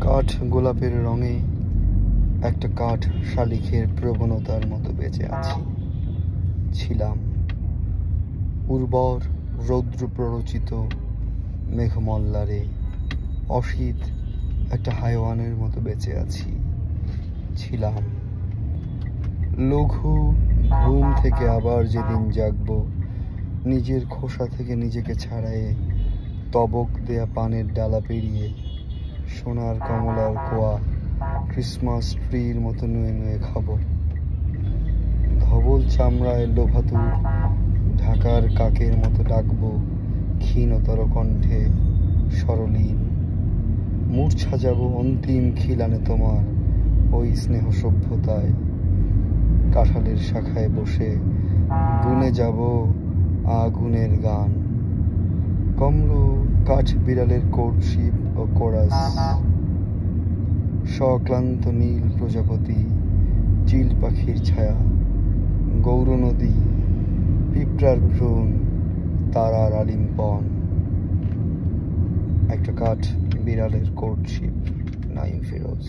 কাঠ গোলাপের রঙে একটা কাঠ শালিখের প্রবণতার মতো বেঁচে আছি, ছিলাম। উর্বর রৌদ্র প্ররোচিত মেঘমল্লারে অশীত একটা হাইওয়ানের মতো বেঁচে আছি, ছিলাম। লঘু ঘুম থেকে আবার যেদিন জাগবো, নিজের খোসা থেকে নিজেকে ছাড়াইয়ে তবক দেয়া পানের ডালা পেরিয়ে সোনার কমলার কোয়া ক্রিসমাস ট্রির মতো নুয়ে নুয়ে খাবো। ধবল চামড়ায় লোভাতুর ঢাকার কাকের মতো ডাকবো ক্ষীণতর কণ্ঠে সরলীন। মূর্ছা যাব অন্তিম খিলানে তোমার ওই স্নেহ সভ্যতায়। কাঁঠালের শাখায় বসে গুনে যাব আগুনের গান। কম্র কাঠ বিড়ালের কোর্টশিপ ও কোরাস, সক্লান্ত নীল প্রজাপতি, চিল পাখির ছায়া, গৌর নদী, পিঁপড়ার ভ্রূণ, তারার আলিম্পন। একটা কাঠ বিড়ালের কোর্টশিপ, নাইম ফিরোজ।